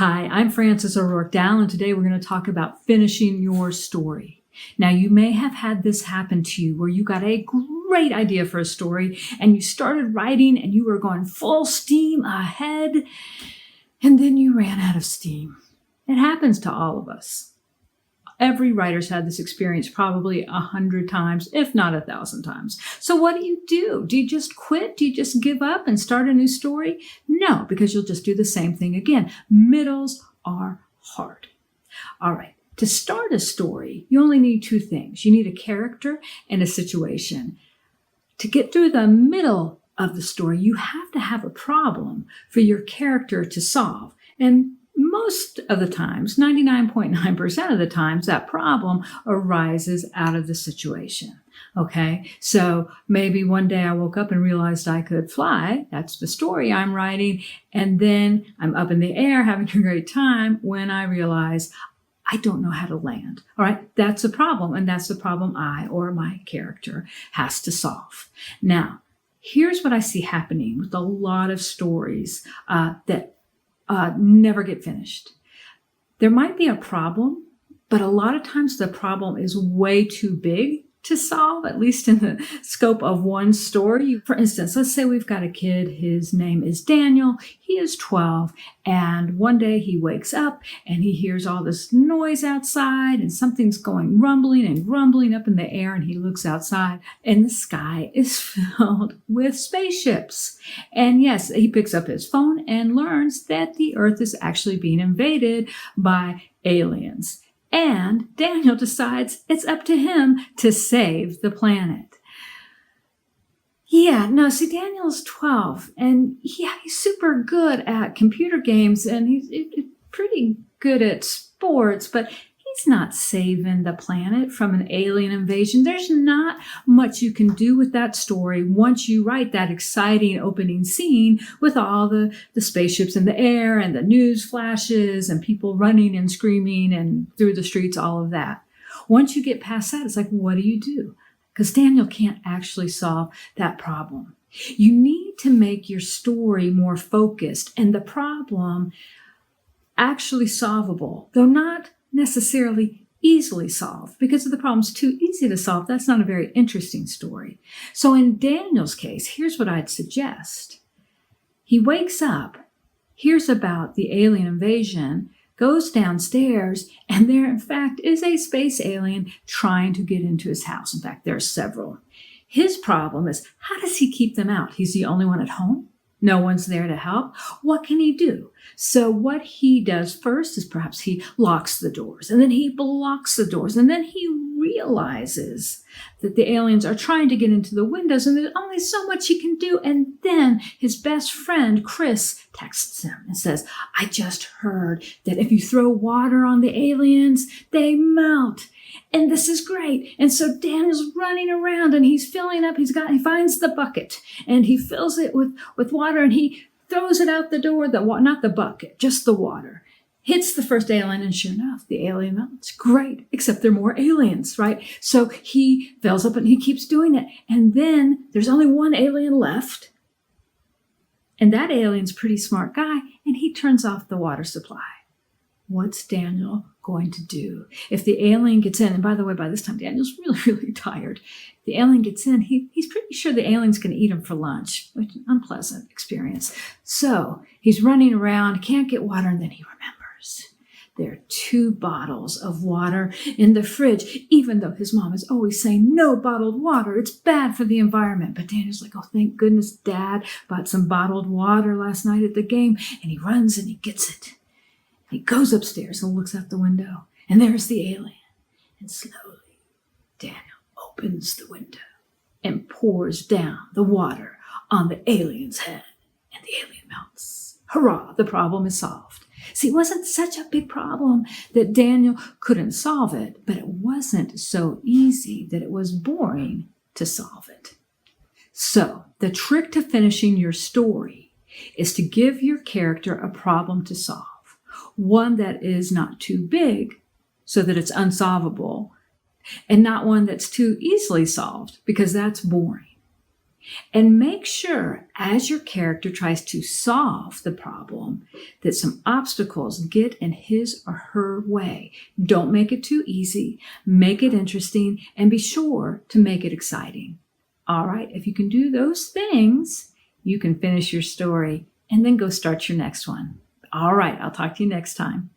Hi, I'm Frances O'Rourke Dowell, and today we're going to talk about finishing your story. Now, you may have had this happen to you where you got a great idea for a story and you started writing and you were going full steam ahead, and then you ran out of steam. It happens to all of us. Every writer's had this experience probably 100 times, if not 1,000 times. So what do? Do you just quit? Do you just give up and start a new story? No, because you'll just do the same thing again. Middles are hard. All right. To start a story, you only need two things. You need a character and a situation. To get through the middle of the story, you have to have a problem for your character to solve. And most of the times, 99.9% of the times, that problem arises out of the situation. Okay, so maybe one day I woke up and realized I could fly. That's the story I'm writing. And then I'm up in the air having a great time when I realize I don't know how to land. All right, that's a problem. And that's the problem I or my character has to solve. Now, here's what I see happening with a lot of stories that never get finished. There might be a problem, but a lot of times the problem is way too big to solve, at least in the scope of one story. For instance, let's say we've got a kid, his name is Daniel, he is 12, and one day he wakes up and he hears all this noise outside and something's going rumbling and grumbling up in the air, and he looks outside and the sky is filled with spaceships. And yes, he picks up his phone and learns that the Earth is actually being invaded by aliens. And Daniel decides it's up to him to save the planet. See, Daniel's 12, and he's super good at computer games, and he's pretty good at sports, but he's not saving the planet from an alien invasion. There's not much you can do with that story once you write that exciting opening scene with all the spaceships in the air and the news flashes and people running and screaming and through the streets, all of that. Once you get past that, it's like, what do you do? Because Daniel can't actually solve that problem. You need to make your story more focused and the problem actually solvable, though not necessarily easily solved, because if the problem's too easy to solve, that's not a very interesting story. So in Daniel's case, here's what I'd suggest. He wakes up, hears about the alien invasion, goes downstairs, and there in fact is a space alien trying to get into his house. In fact, there are several. His problem is, how does he keep them out? He's the only one at home. No one's there to help. What can he do? So what he does first is perhaps he locks the doors, and then he blocks the doors, and then he realizes that the aliens are trying to get into the windows, and there's only so much he can do. And then his best friend, Chris, texts him and says, I just heard that if you throw water on the aliens, they melt. And this is great. And so Daniel's running around and he's filling up. He finds the bucket and he fills it with water and he throws it out the door. Not the bucket, just the water. Hits the first alien, and sure enough, the alien melts. Great, except there are more aliens, right? So he fills up and he keeps doing it. And then there's only one alien left. And that alien's a pretty smart guy, and he turns off the water supply. What's Daniel going to do? If the alien gets in, and by the way, by this time, Daniel's really, really tired. If the alien gets in, he's pretty sure the alien's going to eat him for lunch, which is an unpleasant experience. So he's running around, can't get water, and then he remembers there are 2 bottles of water in the fridge, even though his mom is always saying, no bottled water, it's bad for the environment. But Daniel's like, oh, thank goodness Dad bought some bottled water last night at the game, and he runs and he gets it. He goes upstairs and looks out the window, and there's the alien. And slowly, Daniel opens the window and pours down the water on the alien's head, and the alien melts. Hurrah, the problem is solved. See, it wasn't such a big problem that Daniel couldn't solve it, but it wasn't so easy that it was boring to solve it. So, the trick to finishing your story is to give your character a problem to solve. One that is not too big so that it's unsolvable, and not one that's too easily solved because that's boring. And make sure, as your character tries to solve the problem, that some obstacles get in his or her way. Don't make it too easy. Make it interesting, and be sure to make it exciting. All right, if you can do those things, you can finish your story and then go start your next one. All right, I'll talk to you next time.